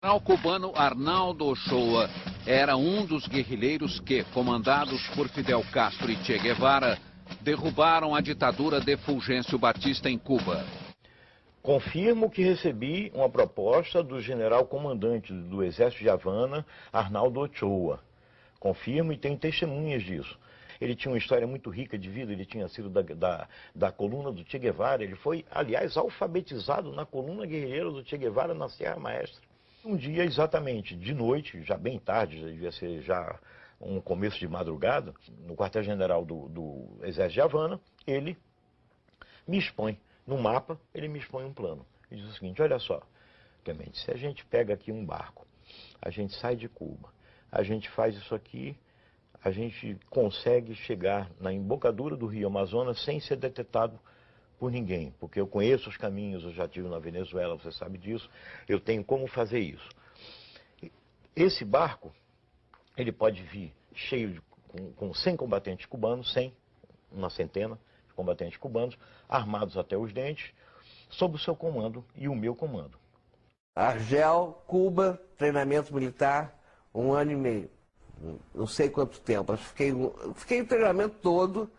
O general cubano Arnaldo Ochoa era um dos guerrilheiros que, comandados por Fidel Castro e Che Guevara, derrubaram a ditadura de Fulgêncio Batista em Cuba. Confirmo que recebi uma proposta do general comandante do Exército de Havana, Arnaldo Ochoa. Confirmo e tenho testemunhas disso. Ele tinha uma história muito rica de vida, ele tinha sido da coluna do Che Guevara. Ele foi, aliás, alfabetizado na coluna guerrilheira do Che Guevara na Serra Maestra. Um dia, exatamente, de noite, já bem tarde, já devia ser já um começo de madrugada, no quartel-general do Exército de Havana, ele me expõe, no mapa, ele me expõe um plano. Ele diz o seguinte: olha só, Clemente, se a gente pega aqui um barco, a gente sai de Cuba, a gente faz isso aqui, a gente consegue chegar na embocadura do Rio Amazonas sem ser detectado por ninguém, porque eu conheço os caminhos, eu já estive na Venezuela, você sabe disso, eu tenho como fazer isso. Esse barco, ele pode vir cheio com 100 combatentes cubanos, 100, uma centena de combatentes cubanos, armados até os dentes, sob o seu comando e o meu comando. Argel, Cuba, treinamento militar, 1 ano e meio. Não sei quanto tempo, fiquei o treinamento todo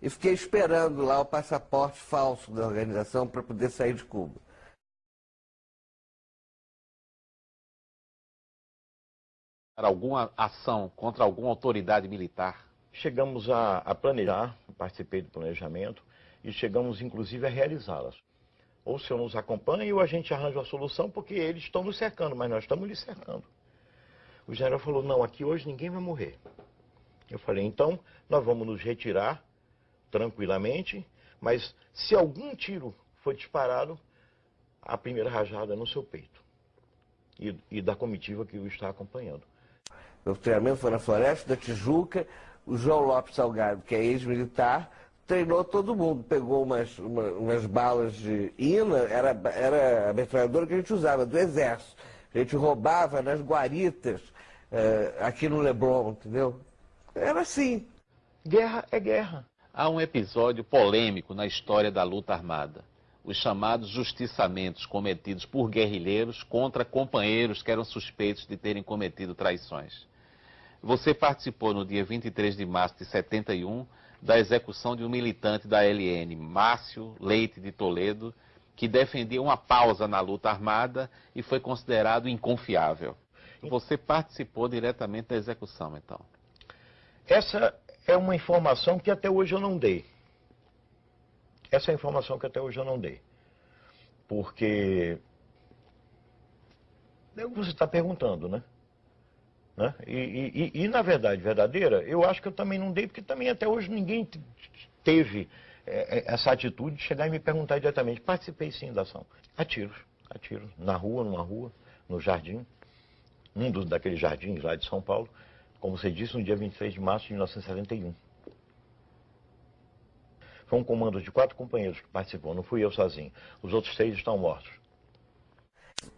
e fiquei esperando lá o passaporte falso da organização para poder sair de Cuba. Alguma ação contra alguma autoridade militar? Chegamos a planejar, participei do planejamento e chegamos inclusive a realizá-las. Ou o senhor nos acompanha ou a gente arranja uma solução, porque eles estão nos cercando, mas nós estamos lhes cercando. O general falou: não, aqui hoje ninguém vai morrer. Eu falei: então nós vamos nos retirar tranquilamente, mas se algum tiro for disparado, a primeira rajada é no seu peito e da comitiva que o está acompanhando. Meu treinamento foi na Floresta da Tijuca. O João Lopes Salgado, que é ex-militar, treinou todo mundo. Pegou umas balas de INA, era a metralhadora que a gente usava, do Exército. A gente roubava nas guaritas, aqui no Leblon, entendeu? Era assim. Guerra é guerra. Há um episódio polêmico na história da luta armada. Os chamados justiçamentos cometidos por guerrilheiros contra companheiros que eram suspeitos de terem cometido traições. Você participou no dia 23 de março de 71 da execução de um militante da LN, Márcio Leite de Toledo, que defendia uma pausa na luta armada e foi considerado inconfiável. Você participou diretamente da execução, então? Essa é uma informação que até hoje eu não dei. Essa é a informação que até hoje eu não dei. Porque é o que você está perguntando, né? E na verdade verdadeira, eu acho que eu também não dei, porque também até hoje ninguém teve essa atitude de chegar e me perguntar diretamente. Participei sim da ação. A tiros, na rua, numa rua, no jardim, daqueles jardins lá de São Paulo, como você disse, no dia 23 de março de 1971. Foi um comando de 4 companheiros que participou, não fui eu sozinho. Os outros 3 estão mortos.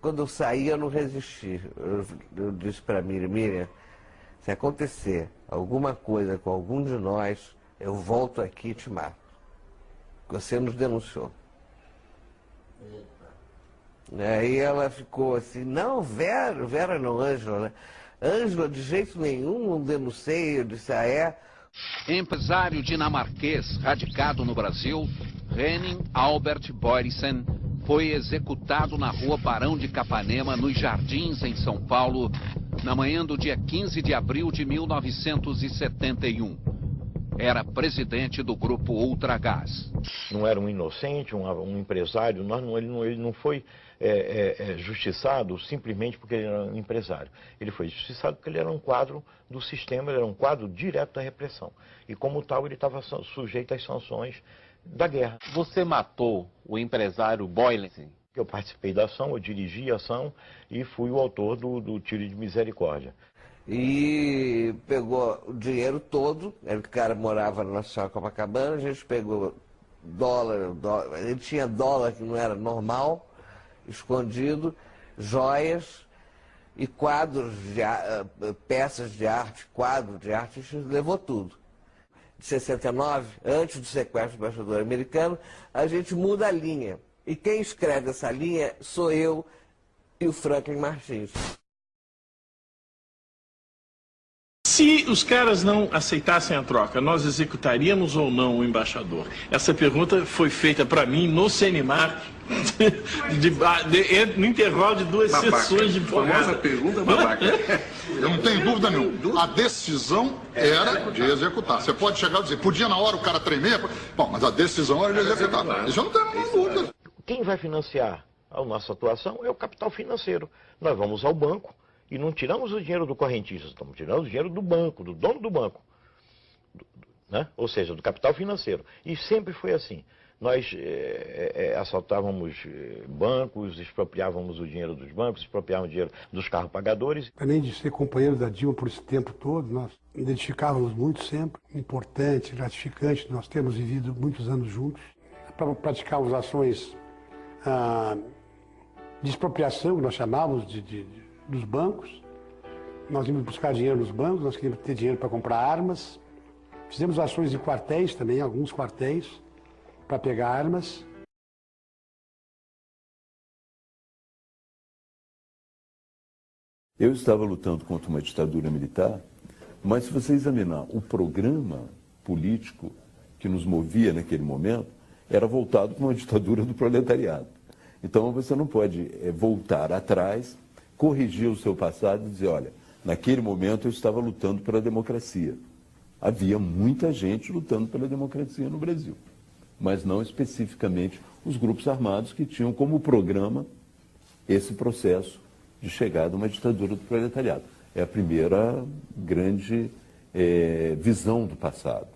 Quando eu saí, eu não resisti. Eu disse para Miriam: se acontecer alguma coisa com algum de nós, eu volto aqui e te mato. Você nos denunciou. Aí ela ficou assim: não, Vera não, Ângela, né? Ângela, de jeito nenhum, não denunciei. Eu disse: ah, é? Empresário dinamarquês radicado no Brasil, Henning Albert Boysen, foi executado na rua Barão de Capanema, nos Jardins, em São Paulo, na manhã do dia 15 de abril de 1971. Era presidente do grupo Ultragás. Não era um inocente, um empresário, ele não foi justiçado simplesmente porque ele era um empresário. Ele foi justiçado porque ele era um quadro do sistema, ele era um quadro direto da repressão. E como tal, ele estava sujeito às sanções da guerra. Você matou o empresário Boysen? Eu participei da ação, eu dirigi a ação e fui o autor do tiro de misericórdia. E pegou o dinheiro todo, o cara morava na Nacional Copacabana, a gente pegou dólar, ele tinha dólar que não era normal, escondido, joias e quadros, peças de arte, quadro de arte, a gente levou tudo. De 69, antes do sequestro do embaixador americano, a gente muda a linha. E quem escreve essa linha sou eu, e o Franklin Martins. Se os caras não aceitassem a troca, nós executaríamos ou não o embaixador? Essa pergunta foi feita para mim no Seminar, no intervalo de duas sessões de porrada. Famosa pergunta babaca. Eu não tenho dúvida nenhuma. A decisão era de executar. Você pode chegar e dizer, podia na hora o cara tremer? Bom, mas a decisão era de executar. Isso eu não tenho a menor dúvida. Quem vai financiar a nossa atuação é o capital financeiro. Nós vamos ao banco e não tiramos o dinheiro do correntista, estamos tirando o dinheiro do banco, do dono do banco, né? Ou seja, do capital financeiro. E sempre foi assim. Nós assaltávamos bancos, expropriávamos o dinheiro dos bancos, expropriávamos o dinheiro dos carros pagadores. Além de ser companheiro da Dilma por esse tempo todo, nós identificávamos muito sempre, importante, gratificante, nós temos vivido muitos anos juntos, para praticarmos ações de expropriação, que nós chamávamos dos bancos. Nós íamos buscar dinheiro nos bancos, nós queríamos ter dinheiro para comprar armas. Fizemos ações em quartéis também, alguns quartéis, para pegar armas. Eu estava lutando contra uma ditadura militar, mas se você examinar o programa político que nos movia naquele momento, era voltado para uma ditadura do proletariado. Então você não pode voltar atrás, corrigir o seu passado e dizer, olha, naquele momento eu estava lutando pela democracia. Havia muita gente lutando pela democracia no Brasil, mas não especificamente os grupos armados que tinham como programa esse processo de chegada a uma ditadura do proletariado. É a primeira grande visão do passado.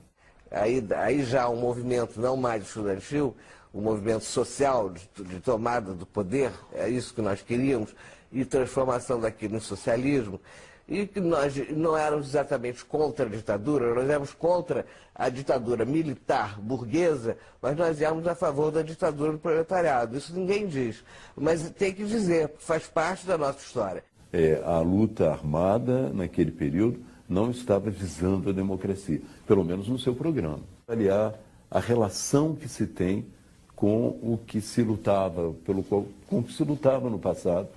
Aí já um movimento não mais estudantil, um movimento social de tomada do poder, é isso que nós queríamos, e transformação daquilo em socialismo, e que nós não éramos exatamente contra a ditadura, nós éramos contra a ditadura militar burguesa, mas nós éramos a favor da ditadura do proletariado. Isso ninguém diz, mas tem que dizer, faz parte da nossa história. A luta armada, naquele período, não estava visando a democracia, pelo menos no seu programa. Aliás, a relação que se tem com o que se lutava, com o que se lutava no passado,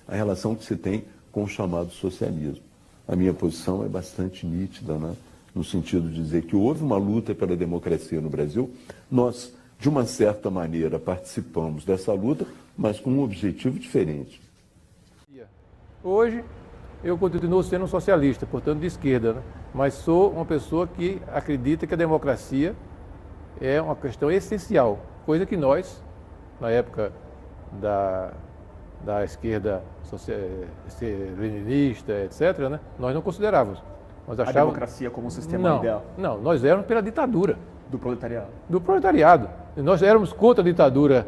a relação que se tem com o chamado socialismo. A minha posição é bastante nítida, né? No sentido de dizer que houve uma luta pela democracia no Brasil. Nós, de uma certa maneira, participamos dessa luta, mas com um objetivo diferente. Hoje, eu continuo sendo um socialista, portanto de esquerda, né? Mas sou uma pessoa que acredita que a democracia é uma questão essencial, coisa que nós, na época da esquerda leninista, etc., né, nós não considerávamos. Nós achávamos... A democracia como um sistema ideal? Não, nós éramos pela ditadura. Do proletariado? Do proletariado. Nós éramos contra a ditadura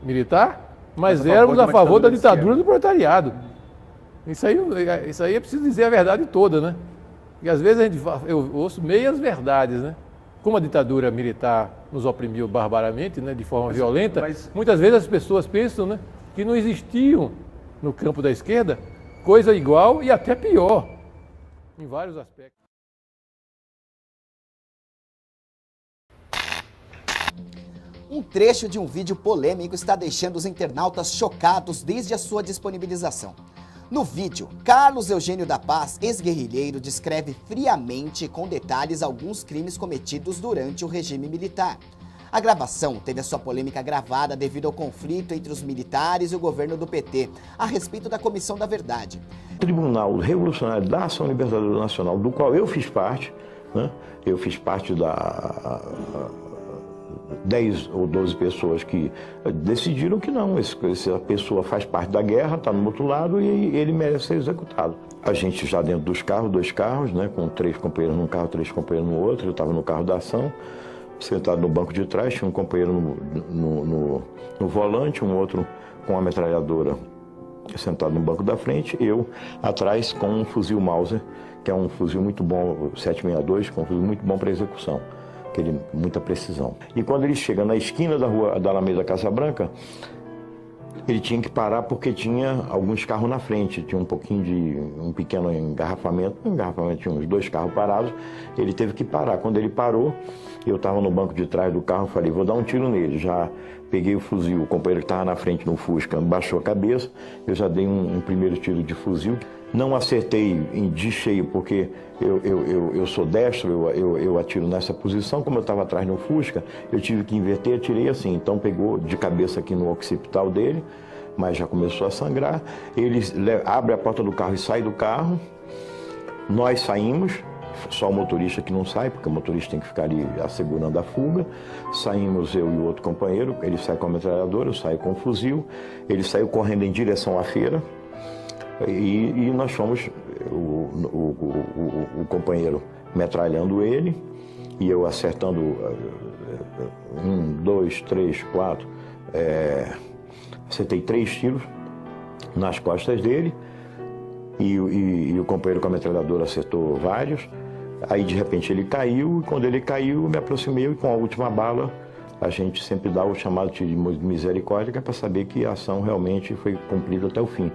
militar, mas éramos a favor da ditadura do proletariado. Isso aí é preciso dizer a verdade toda, né? E às vezes eu ouço meias verdades, né? Como a ditadura militar nos oprimiu barbaramente, né, de forma violenta, muitas vezes as pessoas pensam, né, que não existiam no campo da esquerda coisa igual e até pior, em vários aspectos. Um trecho de um vídeo polêmico está deixando os internautas chocados desde a sua disponibilização. No vídeo, Carlos Eugênio da Paz, ex-guerrilheiro, descreve friamente e com detalhes alguns crimes cometidos durante o regime militar. A gravação teve a sua polêmica gravada devido ao conflito entre os militares e o governo do PT, a respeito da Comissão da Verdade. O Tribunal Revolucionário da Ação Libertadora Nacional, do qual eu fiz parte, né? Eu fiz parte da 10 ou 12 pessoas que decidiram que não, essa pessoa faz parte da guerra, está no outro lado e ele merece ser executado. A gente já dentro dos carros, 2 carros, né, com 3 companheiros num carro, 3 companheiros no outro, eu estava no carro da ação, sentado no banco de trás, tinha um companheiro no volante, um outro com uma metralhadora sentado no banco da frente, eu atrás com um fuzil Mauser, que é um fuzil muito bom, 762, que é um fuzil muito bom para execução. Muita precisão. E quando ele chega na esquina da rua da Alameda Casabranca, ele tinha que parar porque tinha alguns carros na frente, tinha um pequeno engarrafamento, tinha uns 2 carros parados, ele teve que parar. Quando ele parou, eu estava no banco de trás do carro, falei, vou dar um tiro nele, já peguei o fuzil, o companheiro que estava na frente no Fusca baixou a cabeça, eu já dei um primeiro tiro de fuzil. Não acertei de cheio porque eu sou destro, eu atiro nessa posição. Como eu estava atrás no Fusca, eu tive que inverter, atirei assim. Então pegou de cabeça aqui no occipital dele, mas já começou a sangrar. Ele abre a porta do carro e sai do carro. Nós saímos, só o motorista que não sai, porque o motorista tem que ficar ali assegurando a fuga. Saímos eu e o outro companheiro, ele sai com a metralhadora, eu saio com o fuzil. Ele saiu correndo em direção à feira. E nós fomos, o companheiro metralhando ele, e eu acertando 1, 2, 3, 4, acertei 3 tiros nas costas dele, e o companheiro com a metralhadora acertou vários. Aí de repente ele caiu, e quando ele caiu eu me aproximei, e com a última bala a gente sempre dá o chamado tiro de misericórdia, que é para saber que a ação realmente foi cumprida até o fim.